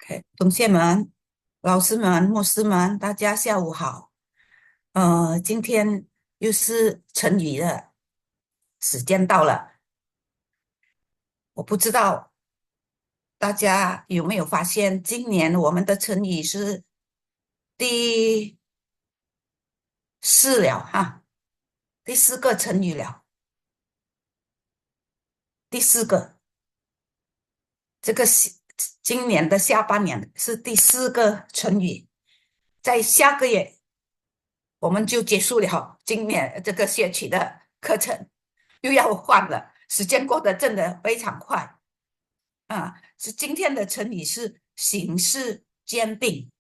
OK，同学们、老师们、牧师们，大家下午好。今天又是成语的时间到了。我不知道大家有没有发现，今年我们的成语是第四了哈，第四个成语了，第四个。这个今年的下半年是第四个成语，在下个月我们就结束了今年这个学期的课程，又要换了。时间过得真的非常快啊！是今天的成语是行事坚定。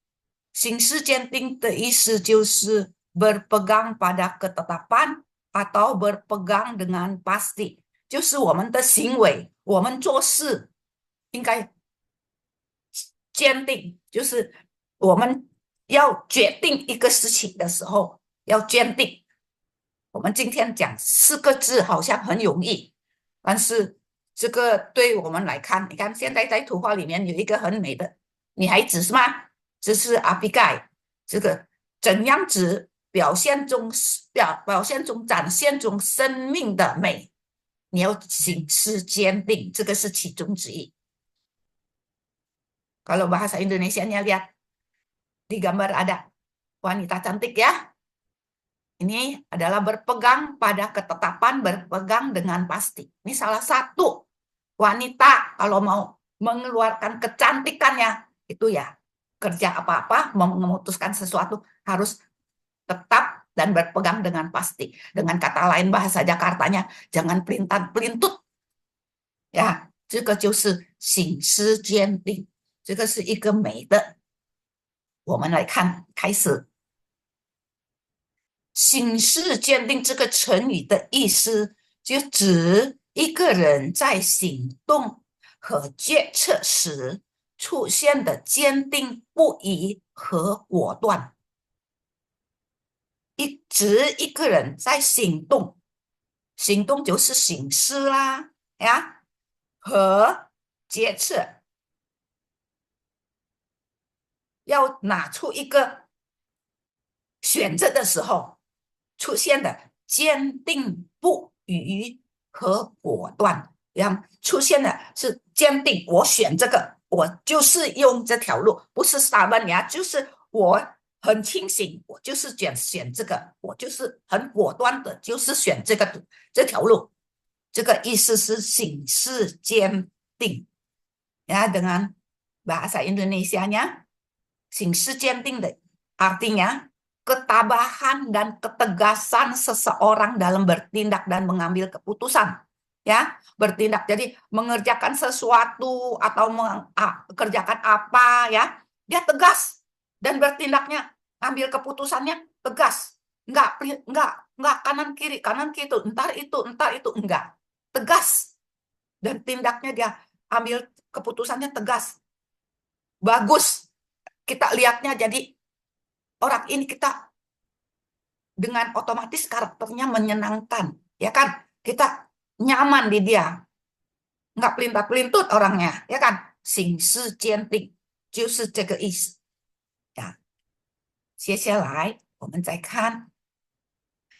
行事坚定的意思就是 berpegang pada ketetapan atau berpegang dengan pasti，就是我们的行为，我们做事应该坚定，就是我们要决定一个事情的时候要坚定。我们今天讲四个字好像很容易，但是这个对我们来看，你看现在在图画里面有一个很美的女孩子是吗？这是阿比盖，这个怎样子表现中展现中生命的美，你要行事坚定，这个是其中之一。Kalau bahasa Indonesianya lihat di gambar ada wanita cantik ya. Ini adalah berpegang pada ketetapan, berpegang dengan pasti. Ini salah satu wanita kalau mau mengeluarkan kecantikannya, itu ya kerja apa-apa, memutuskan sesuatu harus tetap dan berpegang dengan pasti. Dengan kata lain bahasa Jakartanya, jangan pelintan-pelintut. Ya, 这个就是行事坚定，这个是一个美的。我们来看，开始。行事坚定这个成语的意思，就指一个人在行动和决策时出现的坚定不移和果断。指一个人在行动，行动就是行事啦呀，和决策要拿出一个选择的时候出现的坚定不移和果断，让出现的是坚定，我选这个，我就是用这条路，不是傻笨呀，就是我很清醒，我就是选这个，我就是很果断的，就是选这条路。这个意思是行事坚定ya dengan bahasa Indonesianya行事坚定的 artinya ketabahan dan ketegasan seseorang dalam bertindak dan mengambil keputusan. Ya, bertindak jadi mengerjakan sesuatu atau mengerjakan apa ya, dia tegas dan bertindaknya ambil keputusannya tegas. Enggak kanan kiri entar itu enggak. Tegas dan tindaknya dia ambil keputusannya tegas. Bagus. Kita lihatnya jadi orang ini kita dengan otomatis karakternya menyenangkan, ya kan? Kita nyaman di dia, nggak pelintat-pelintut orangnya, ya kan? 行事坚定就是这个意思呀。接下来我们再看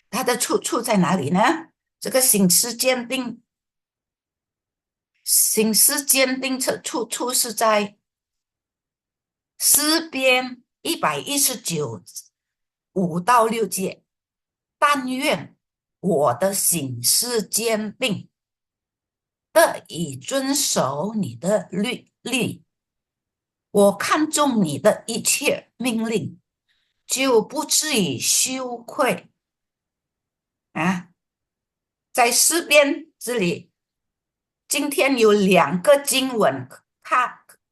它的出处在哪里呢？这个行事坚定的出处是在诗篇1195到6节，但愿我的行事坚定，得以遵守你的律例。我看重你的一切命令，就不至于羞愧啊！在诗篇这里，今天有两个经文，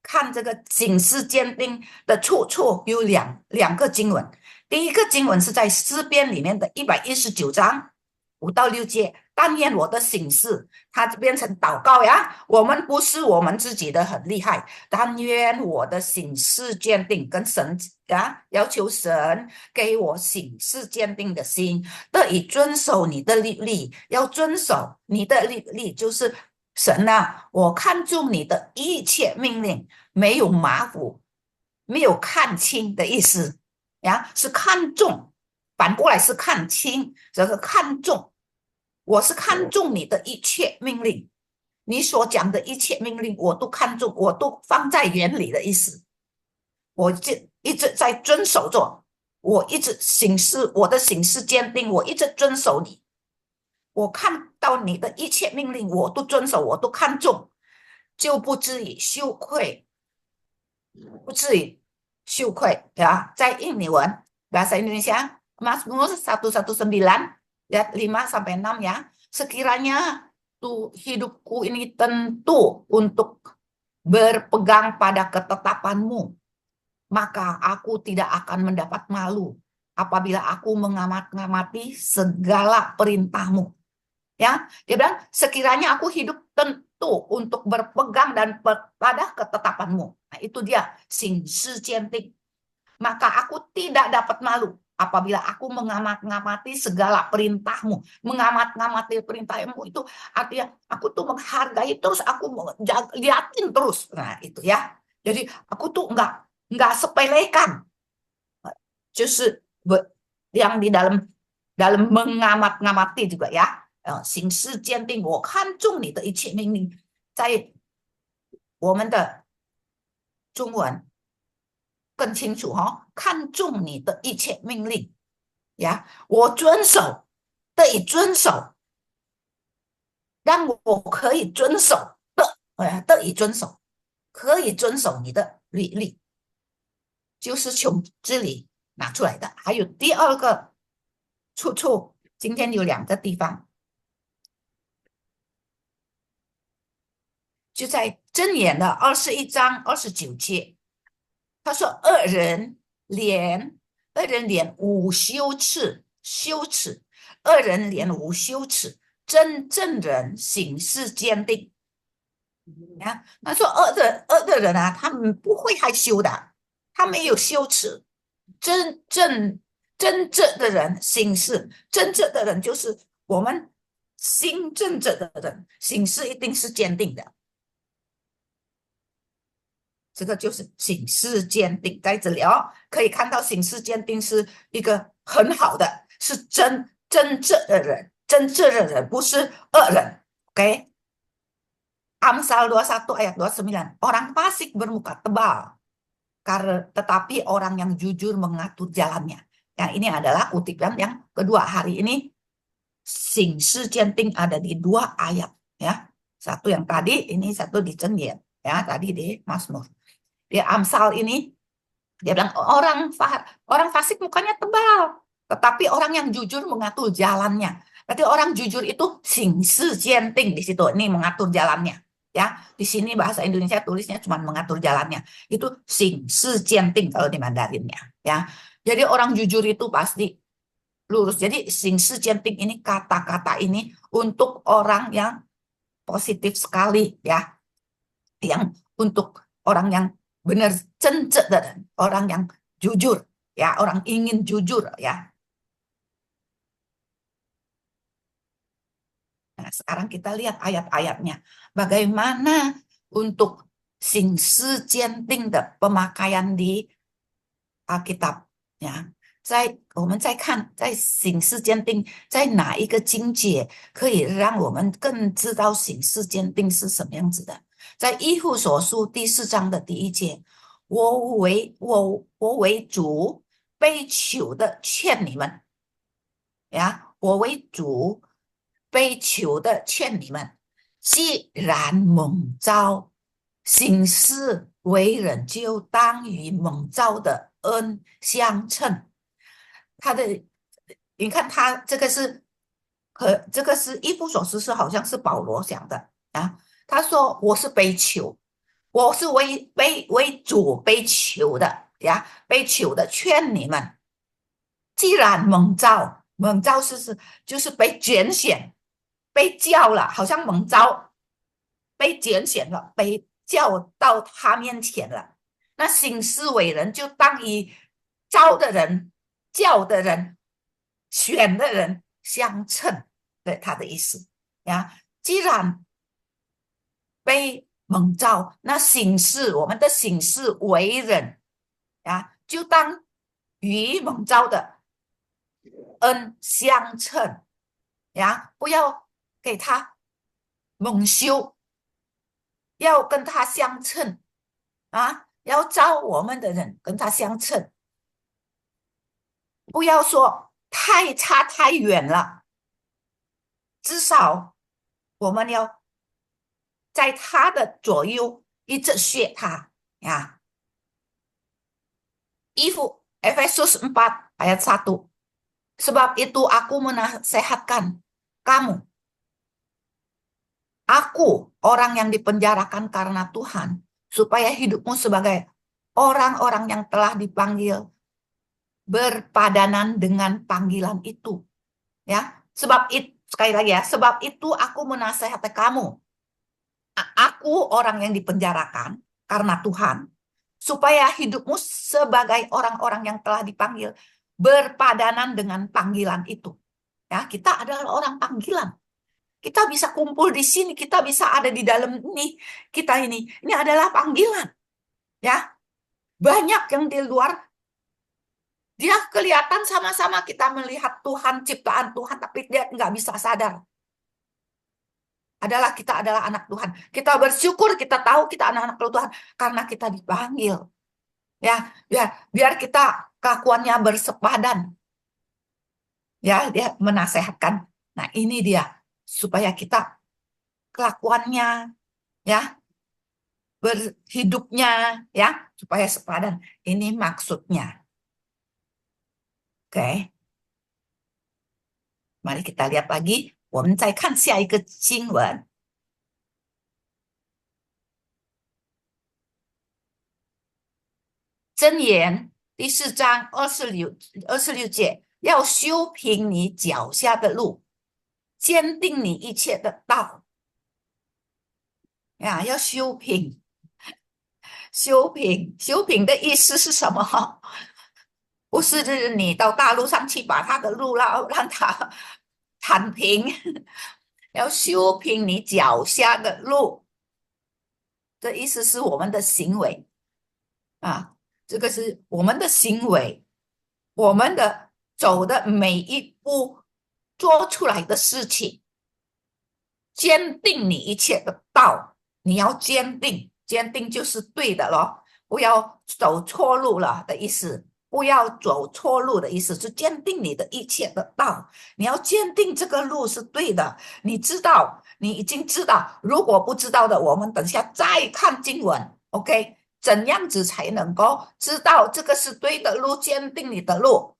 看这个警示鉴定的出处有两个经文。第一个经文是在诗篇里面的119章5到6节，但愿我的醒示，它变成祷告呀。我们不是我们自己的很厉害，但愿我的醒示坚定，跟神啊要求神给我醒示坚定的心，得以遵守你的律例，要遵守你的律例，就是神啊，我看重你的一切命令，没有马虎，没有看清的意思呀，是看重，反过来是看清，这个看重，我是看重你的一切命令，你所讲的一切命令，我都看重，我都放在眼里的意思，我就一直在遵守着，我一直行事，我的行事坚定，我一直遵守你。我看到你的一切命令，我都遵守，我都看重，就不至于羞愧，不至于羞愧ya. 在印尼文bahasa Indonesia Mazmur 119 ayat 5 sampai 6 ya. Sekiranya tuh hidupku ini tentu untuk berpegang pada ketetapanmu, maka aku tidak akan mendapat malu apabila aku mengamati segala perintahmu. Ya, dia bilang sekiranya aku hidup tentu untuk berpegang dan pada ketetapanmu. Nah, itu dia sing cantik. Maka aku tidak dapat malu apabila aku mengamati segala perintahmu. Mengamati perintahmu itu artinya aku tuh menghargai terus, aku liatin terus. Nah, itu ya. Jadi aku tuh enggak sepelekan. 就是yang di dalam mengamati juga ya. 行事坚定，我看重你的一切命令，在我们的中文更清楚看重你的一切命令呀，我遵守，得以遵守，让我可以遵守得以遵守，可以遵守你的律例，就是从这里拿出来的。还有第二个出处，今天有2个地方。就在箴言的21章29节，他说二人连无羞耻，二人连无羞耻，真正人行事坚定。他说恶的人啊，他们不会害羞的，他没有羞耻。真正的人行事，真正的人就是我们心正直的人，行事一定是坚定的。这个就是行事坚定，在这里可以看到行事坚定是一个很好的，是真正的人，不是恶人。OK， Amsal 21 ayat 29, orang fasik bermuka tebal, tetapi orang yang jujur mengatur jalannya. Yang ini adalah kutipan yang kedua hari ini. 行事坚定 ada di 2 ayat ya. Satu yang tadi, ini satu di箴言ya, tadi di Mazmur. Di Amsal ini dia bilang orang fasik mukanya tebal, tetapi orang yang jujur mengatur jalannya. Berarti orang jujur itu行事坚定 di situ, ini mengatur jalannya ya. Di sini bahasa Indonesia tulisnya cuma mengatur jalannya. Itu 行事坚定 kalau di Mandarinnya ya. Jadi orang jujur itu pasti lurus. Jadi 行事坚定 ini kata-kata ini untuk orang yang positif sekali ya. Yang untuk orang yang benar 真正的人, orang yang jujur ya, orang ingin jujur ya. Nah, sekarang kita lihat ayat-ayatnya. Bagaimana untuk 行事坚定的 pemakaian di Alkitab ya. 我们再看在行事坚定在哪一个经节可以让我们更知道行事坚定是什么样子的。在以弗所书第4章的第1节，我为主被囚的劝你们呀，我为主被囚的劝你们，既然蒙召行事为人，就当与蒙召的恩相称。你看他这个是以弗所书是好像是保罗讲的啊。他说我是被囚，我是为主被囚的呀，被囚的劝你们，既然蒙召就是被拣选，被叫了，好像蒙召被拣选了，被叫到他面前了。那行事为人就当以召的人、叫的人、选的人相称，对他的意思呀。既然被蒙召，那行事我们的行事为人啊，就当与蒙召的恩相称呀，不要给他蒙羞，要跟他相称啊，要招我们的人跟他相称，不要说太差太远了，至少我们要在他的左右一直学他ya. Efesus 4 ayat 1. Sebab itu aku menasehatkan kamu. Aku orang yang dipenjarakan karena Tuhan, supaya hidupmu sebagai orang-orang yang telah dipanggil berpadanan dengan panggilan itu. Ya, sebab itu sekali lagi ya, sebab itu aku menasehati kamu. Aku orang yang dipenjarakan karena Tuhan, supaya hidupmu sebagai orang-orang yang telah dipanggil berpadanan dengan panggilan itu. Ya, kita adalah orang panggilan. Kita bisa kumpul di sini, kita bisa ada di dalam ini, kita ini adalah panggilan. Ya, banyak yang di luar, dia kelihatan sama-sama kita melihat Tuhan, ciptaan Tuhan, tapi dia nggak bisa sadar. Kita adalah anak Tuhan. Kita bersyukur, kita tahu kita anak-anak Tuhan karena kita dipanggil. Ya, biar kita kelakuannya bersepadan. Ya, dia menasehatkan. Nah, ini dia supaya kita kelakuannya ya berhidupnya ya supaya sepadan. Ini maksudnya. Oke. Mari kita lihat lagi. 我们再看下一个经文。箴言第4章26节，要修平你脚下的路，坚定你一切的道。呀，要修平。修平的意思是什么？不是你到大路上去把他的路让他铲平，要修平你脚下的路。这意思是我们的行为啊，这个是我们的行为，我们的走的每一步做出来的事情，坚定你一切的道。你要坚定，坚定就是对的咯，不要走错路了的意思。不要走错路的意思是坚定你的一切的道，你要坚定这个路是对的。你知道，你已经知道，如果不知道的，我们等下再看经文 ，OK？ 怎样子才能够知道这个是对的路，坚定你的路？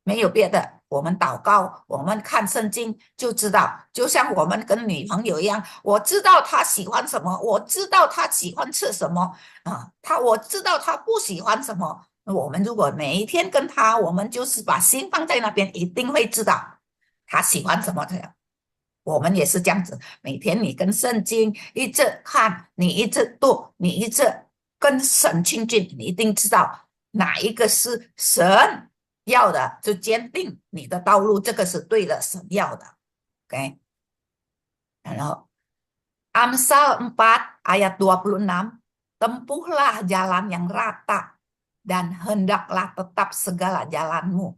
没有别的，我们祷告，我们看圣经就知道，就像我们跟女朋友一样，我知道她喜欢什么，我知道她喜欢吃什么啊，我知道她不喜欢什么。我们如果每一天跟他，我们就是把心放在那边，一定会知道他喜欢什么的。我们也是这样子，每天你跟圣经一直看，你一直读，你一直跟神亲近，你一定知道哪一个是神要的，就坚定你的道路，这个是对的，神要的。OK， 然后 Amsal 4 ayat 26, tempuhlah jalan yang rata dan hendaklah tetap segala jalanmu.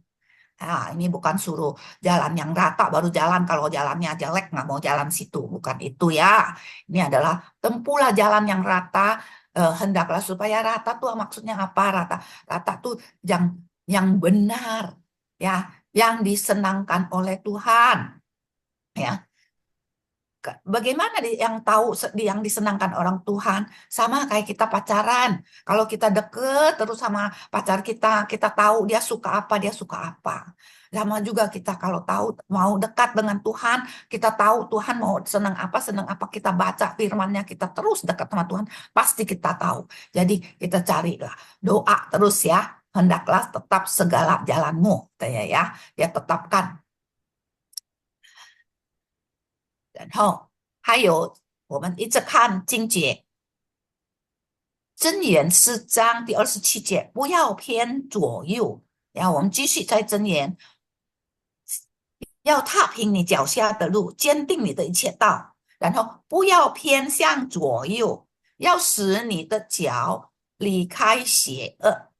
Nah, ini bukan suruh jalan yang rata baru jalan, kalau jalannya jelek nggak mau jalan situ, bukan itu ya. Ini adalah tempuhlah jalan yang rata, hendaklah supaya rata tuh maksudnya apa? Rata tuh yang benar ya, yang disenangkan oleh Tuhan ya. Bagaimana yang tahu yang disenangkan orang Tuhan? Sama kayak kita pacaran. Kalau kita deket terus sama pacar kita, kita tahu dia suka apa. Sama juga kita kalau tahu mau dekat dengan Tuhan, kita tahu Tuhan mau senang apa, kita baca firman-Nya, kita terus dekat sama Tuhan, pasti kita tahu. Jadi kita carilah doa terus ya, hendaklah tetap segala jalanmu, ya, ya tetapkan. 然后还有我们一直看经节，箴言4章第27节，不要偏左右。然后我们继续在箴言，要踏平你脚下的路，坚定你的一切道。然后不要偏向左右，要使你的脚离开邪恶，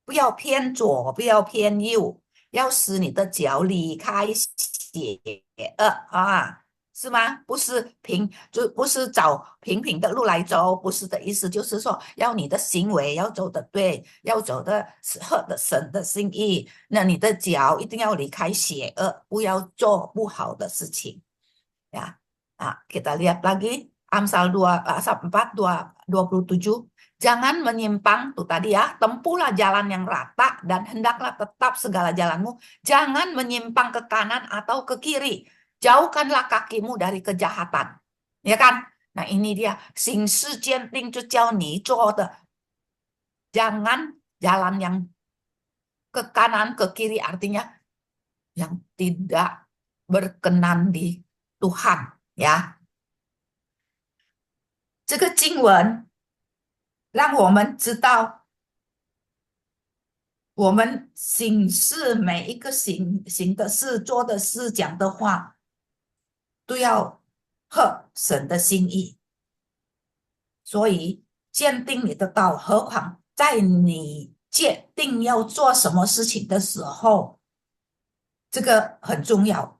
不要偏左，不要偏右，要使你的脚离开邪恶啊，是吗？不是找平平的路来走，不是的意思，就是说要你的行为要走的对，要走的合的神的心意，那你的脚一定要离开邪恶，不要做不好的事情呀。Kita lihat lagi Amsal 4, 27. Jangan menyimpang, tuh tadi ya, tempuhlah jalan yang rata dan hendaklah tetap segala jalanmu. Jangan menyimpang ke kanan atau ke kiri. Jauhkanlah kakimu dari kejahatan. Ya kan? Nah ini dia, 行事坚定就教你做的. Jangan jalan yang ke kanan, ke kiri, artinya yang tidak berkenan di Tuhan. Ya, 这个经文让我们知道，我们行事每一个行的事、做的事、讲的话，都要合神的心意。所以坚定你的道，何况在你界定要做什么事情的时候，这个很重要。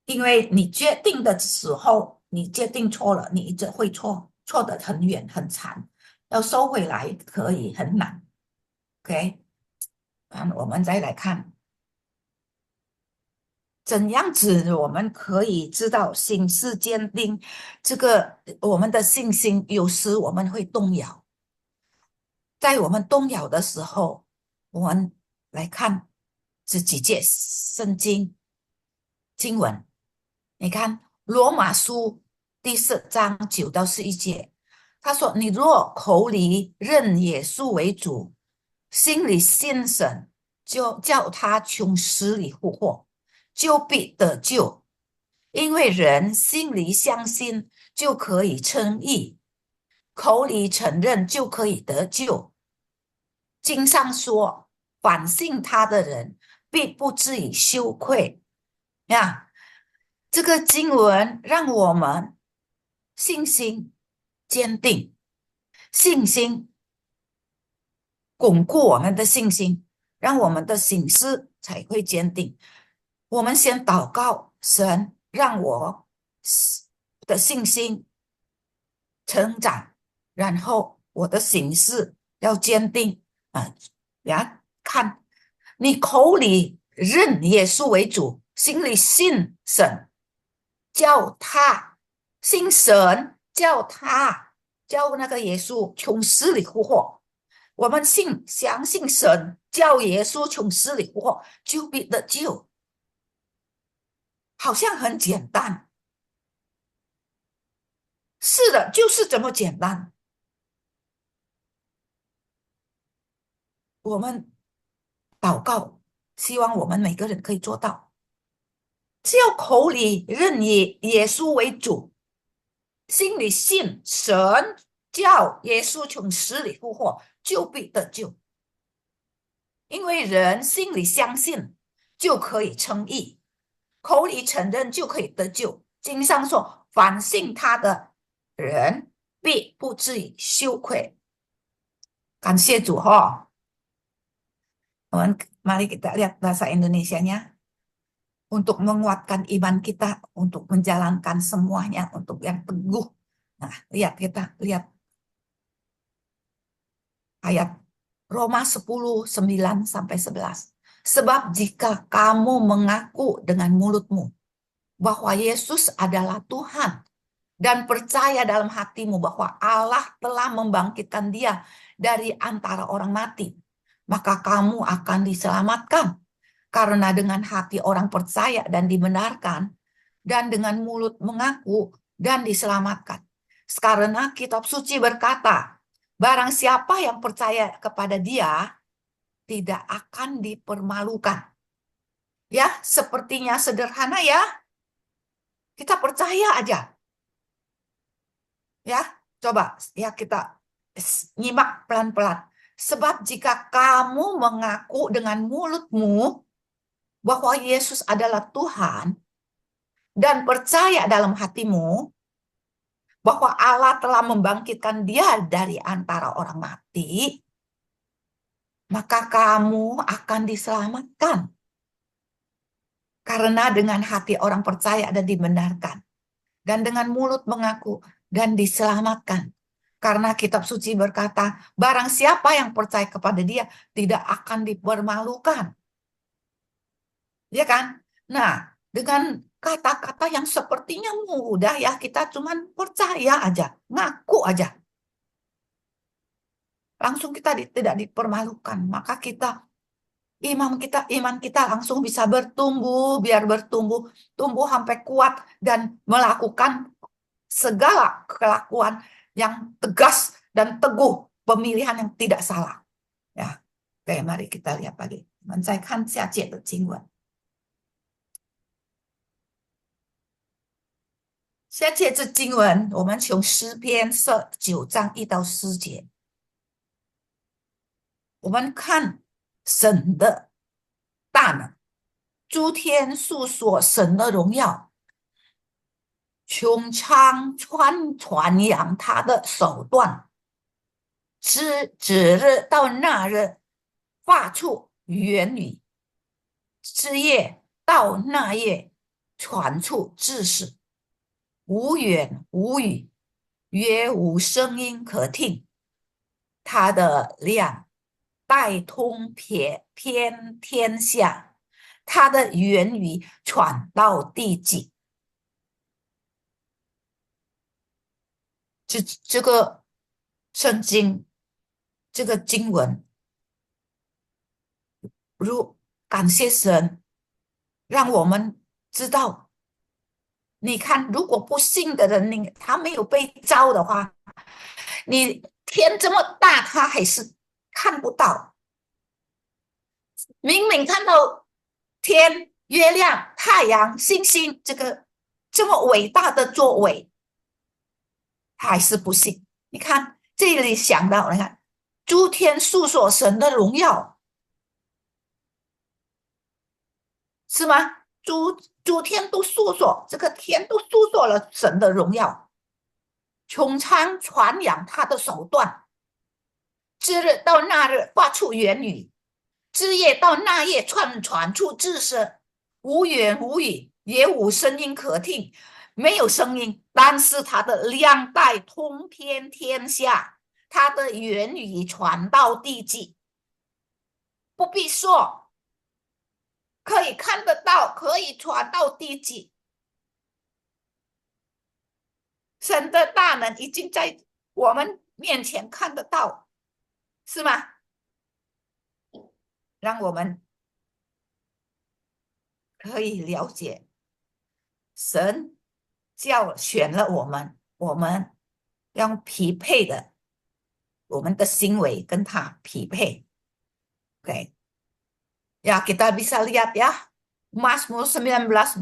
因为你决定的时候，你决定错了，你一直会错，错得很远很长，要收回来可以很难。OK， 我们再来看，怎样子我们可以知道心事坚定？这个我们的信心有时我们会动摇，在我们动摇的时候，我们来看这几节圣经经文。你看罗马书第4章9到11节，他说：“你若口里认耶稣为主，心里信神，就叫他从死里复活，就必得救。因为人心里相信，就可以称义；口里承认，就可以得救。经上说，反信他的人，必不至于羞愧。”呀，这个经文让我们信心坚定，信心巩固我们的信心，让我们的行事才会坚定。我们先祷告，神让我的信心成长，然后我的行事要坚定啊！呀，看你口里认耶稣为主，心里信神，叫他信神，叫那个耶稣从死里复活。我们相信神，叫耶稣从死里复活，就必得救。好像很简单，是的，就是这么简单。我们祷告，希望我们每个人可以做到。只要口里认耶稣为主，心里信神，叫耶稣从死里复活，就必得救。因为人心里相信，就可以称义；口里承认，就可以得救。经上说，凡信他的人，必不至于羞愧。感谢主哈！Mari kita lihat bahasa Indonesianya. Untuk menguatkan iman kita, untuk menjalankan semuanya, untuk yang teguh. Nah, kita lihat ayat Roma 10:9-11. Sebab jika kamu mengaku dengan mulutmu bahwa Yesus adalah Tuhan dan percaya dalam hatimu bahwa Allah telah membangkitkan dia dari antara orang mati, maka kamu akan diselamatkan. Karena dengan hati orang percaya dan dibenarkan, dan dengan mulut mengaku dan diselamatkan. Karena kitab suci berkata, barang siapa yang percaya kepada dia, tidak akan dipermalukan. Ya, sepertinya sederhana ya. Kita percaya aja. Ya, coba ya kita nyimak pelan-pelan. Sebab jika kamu mengaku dengan mulutmu bahwa Yesus adalah Tuhan dan percaya dalam hatimu bahwa Allah telah membangkitkan dia dari antara orang mati, maka kamu akan diselamatkan. Karena dengan hati orang percaya dan dibenarkan, dan dengan mulut mengaku dan diselamatkan. Karena kitab suci berkata, barang siapa yang percaya kepada dia tidak akan dipermalukan. Ya kan? Nah, dengan kata-kata yang sepertinya mudah ya, kita cuman percaya aja, ngaku aja. Langsung kita tidak dipermalukan. Maka iman kita langsung bisa bertumbuh, biar tumbuh sampai kuat dan melakukan segala kelakuan yang tegas dan teguh, pemilihan yang tidak salah. Ya, oke, mari kita lihat lagi. 我们再看下节的经文。下节的经文，我们从诗篇9章1到4节，我们看神的大能，诸天述说神的荣耀，穹苍传扬他的手段，指日到那日，发出言语，之夜到那夜，传出知识，无言无语，也无声音可听。他的量带通遍天下，他的言语传到地极。这个圣经，这个经文，感谢神，让我们知道。你看，如果不信的人，他没有被召的话，你天这么大，他还是看不到。明明看到天、月亮、太阳、星星，这个这么伟大的作为，他还是不信。你看这里想到，你看诸天述说神的荣耀，是吗？诸天都诉说，这个天都诉说了神的荣耀，穹苍传扬他的手段，之日到那日发出言语，之夜到那夜传出知识，无言无语，也无声音可听，没有声音，但是他的量带通遍天下，他的言语传到地极，不必说，可以看得到，可以传到地极。神的大能已经在我们面前看得到，是吗？让我们可以了解，神选了我们，我们要匹配的，我们的行为跟他匹配。Oke. Ya, kita bisa lihat ya, Mazmur 19:2-5.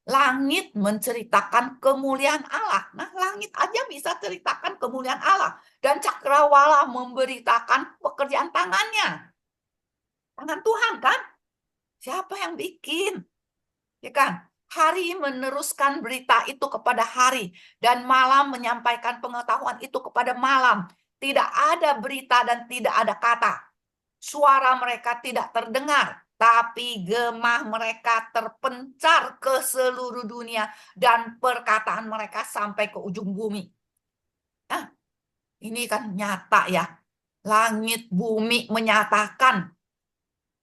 Langit menceritakan kemuliaan Allah. Nah, langit aja bisa ceritakan kemuliaan Allah. Dan cakrawala memberitakan pekerjaan tangannya. Tangan Tuhan kan? Siapa yang bikin? Ya kan? Hari meneruskan berita itu kepada hari. Dan malam menyampaikan pengetahuan itu kepada malam. Tidak ada berita dan tidak ada kata. Suara mereka tidak terdengar. Tapi gemah mereka terpencar ke seluruh dunia dan perkataan mereka sampai ke ujung bumi. Nah, ini kan nyata ya. Langit bumi menyatakan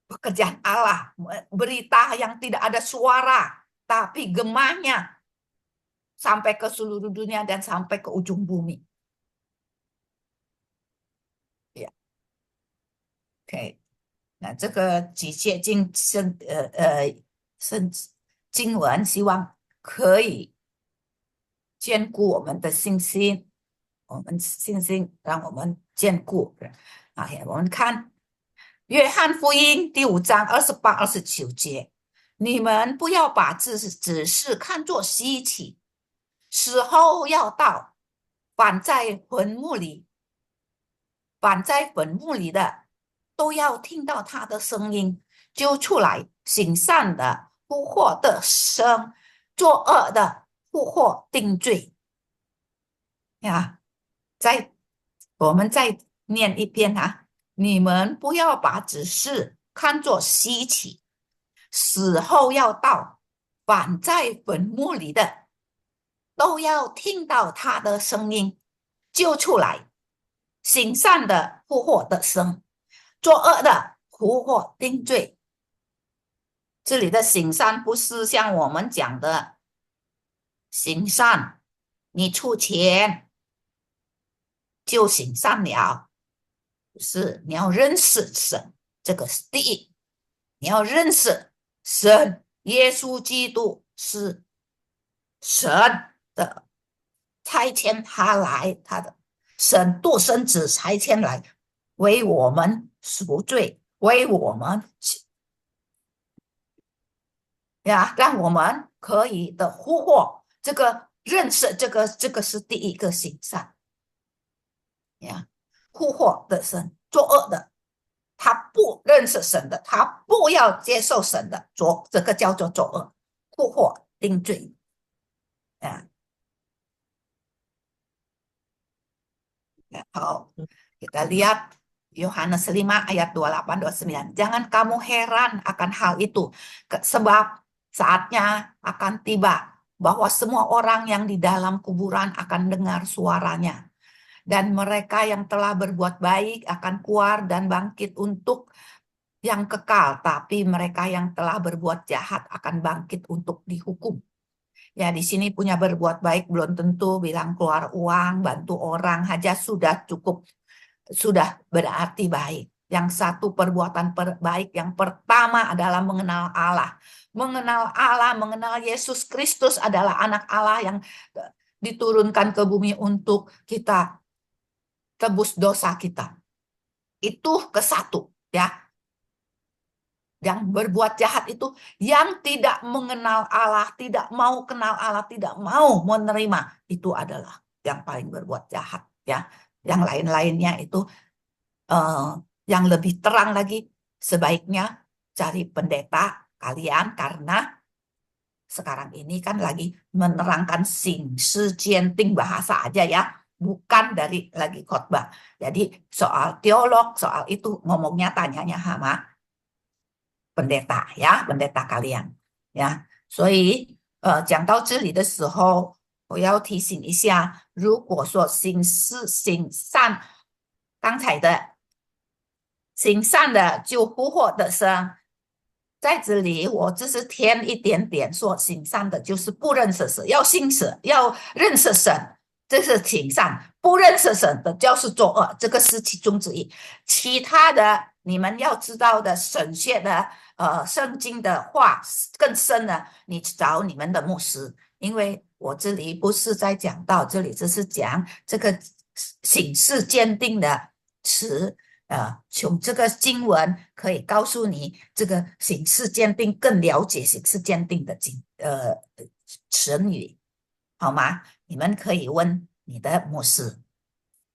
pekerjaan Allah. Berita yang tidak ada suara, tapi gemahnya sampai ke seluruh dunia dan sampai ke ujung bumi. Ya. Oke. 那这个几节经文，希望可以兼顾我们的信心，我们信心让我们兼顾。我们看约翰福音第5章28、29节，你们不要把只是看作稀奇，时候要到，反在坟墓里的都要听到他的声音，就出来行善的不获得生，作恶的复活定罪。呀，我们再念一遍啊！你们不要把只是看作稀奇，死后要到，反在坟墓里的都要听到他的声音，救出来。行善的复活的生，作恶的复活定罪。这里的行善不是像我们讲的行善，你出钱就行善了，是你要认识神，这个是第一。你要认识神，耶稣基督是神的差遣他来，他的神独生子差遣来为我们赎罪，为我们让我们可以的复活。这个认识这个是第一个行善呀，复活的神，作恶的他不认识神的，他不要接受神的，这个叫做作恶，复活定罪啊。好, kita lihat Yohanes 5 ayat 28-29. Jangan kamu heran akan hal itu, sebab saatnya akan tiba bahwa semua orang yang di dalam kuburan akan dengar suaranya. Dan mereka yang telah berbuat baik akan keluar dan bangkit untuk yang kekal, tapi mereka yang telah berbuat jahat akan bangkit untuk dihukum. Ya, di sini punya berbuat baik belum tentu bilang keluar uang, bantu orang aja sudah cukup, sudah berarti baik. Yang satu perbuatan baik yang pertama adalah mengenal Allah. Mengenal Allah, mengenal Yesus Kristus adalah anak Allah yang diturunkan ke bumi untuk kita tebus dosa kita. Itu ke satu, ya. Yang berbuat jahat itu yang tidak mengenal Allah, tidak mau kenal Allah, tidak mau menerima, itu adalah yang paling berbuat jahat, ya. Yang lain-lainnya itu yang lebih terang lagi, sebaiknya cari pendeta kalian, karena sekarang ini kan lagi menerangkan sing sejenting bahasa aja ya, bukan dari lagi khotbah. Jadi soal teolog, soal itu ngomongnya tanyanya sama pendeta呀，pendeta kalian呀，所以讲到这里的时候，我要提醒一下，如果说行善，刚才的行善的就复活的生，在这里我只是添一点点说，行善的就是不认识神，要信神，要认识神，这是行善；不认识神的就是作恶，这个是其中之一。其他的你们要知道的神学的圣经的话更深的，你找你们的牧师，因为我这里不是在讲到这里，只是讲这个形式鉴定的词。从这个经文可以告诉你，这个形式鉴定更了解形式鉴定的成语，好吗？你们可以问你的牧师。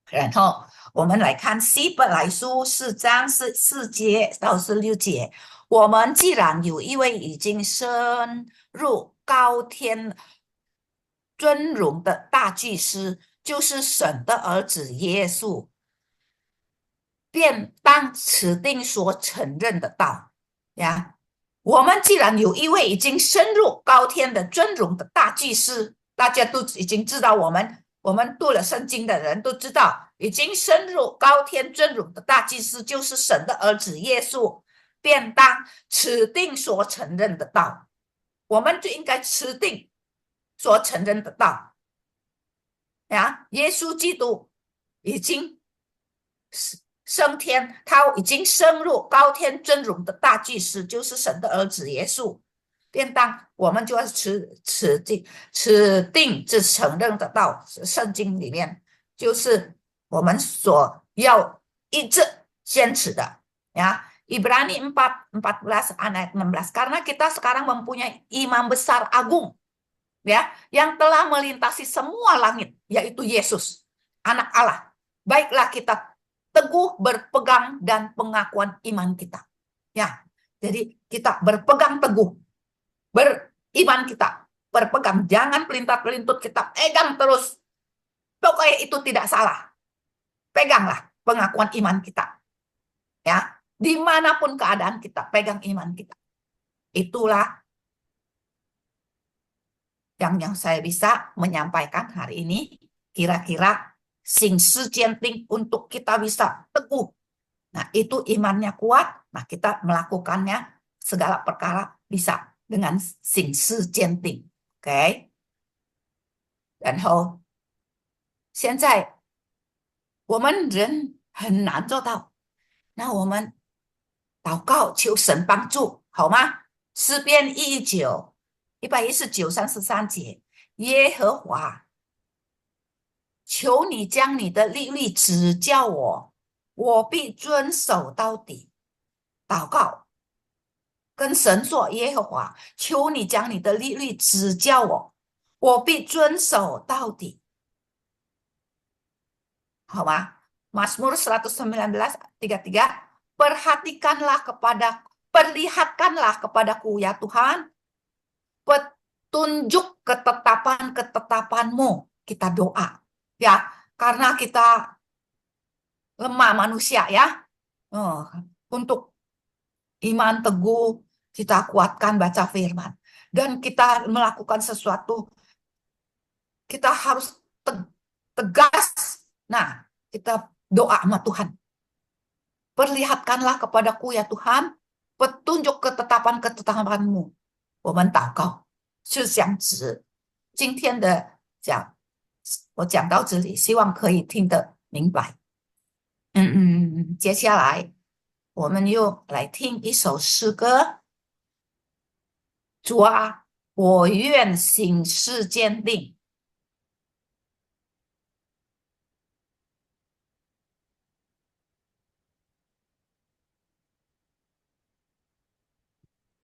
然后我们来看希伯来书4章4节到16节。我们既然有一位已经升入高天尊荣的大祭司，就是神的儿子耶稣，便当持定所承认的道呀。我们既然有一位已经升入高天的尊荣的大祭司，大家都已经知道，我们读了圣经的人都知道，已经升入高天尊荣的大祭司就是神的儿子耶稣，便当持定所承认的道。我们就应该持定所承认的道呀。耶稣基督已经升天，他已经升入高天尊荣的大祭司，就是神的儿子耶稣，便当我们就要持定这承认的道。圣经里面就是我们所要一直坚持的呀。Ibrani 4:14 ayat 16, karena kita sekarang mempunyai imam besar agung ya, yang telah melintasi semua langit, yaitu Yesus, anak Allah. Baiklah kita teguh berpegang dan pengakuan iman kita. Ya, jadi kita berpegang teguh beriman kita berpegang, jangan pelintat-pelintut, kita pegang terus. Pokoknya itu tidak salah. Peganglah pengakuan iman kita. Ya, dimanapun keadaan kita, pegang iman kita. Itulah yang saya bisa menyampaikan hari ini. Kira-kira sing sijianting untuk kita bisa teguh. Nah, itu imannya kuat. Nah, kita melakukannya segala perkara bisa dengan sing sijianting. Oke. 然后现在我们人很难做到，那我们祷告求神帮助，好吗？诗篇119:113，耶和华，求你将你的律例指教我，我必遵守到底。祷告，跟神说，耶和华，求你将你的律例指教我，我必遵守到底。好吗？Mazmur 119:33, perlihatkanlah kepadaku ya Tuhan, petunjuk ketetapan-ketetapanmu. Kita doa ya, karena kita lemah manusia ya. Untuk iman teguh kita kuatkan baca firman, dan kita melakukan sesuatu kita harus tegas. Nah, kita doa sama Tuhan. Perlihatkanlah kepadaku ya Tuhan, petunjuk ketetapan-ketetapanmu。我们祷告是想指今天的讲，我讲到这里，希望可以听得明白。接下来我们又来听一首诗歌。主啊，我愿心事坚定，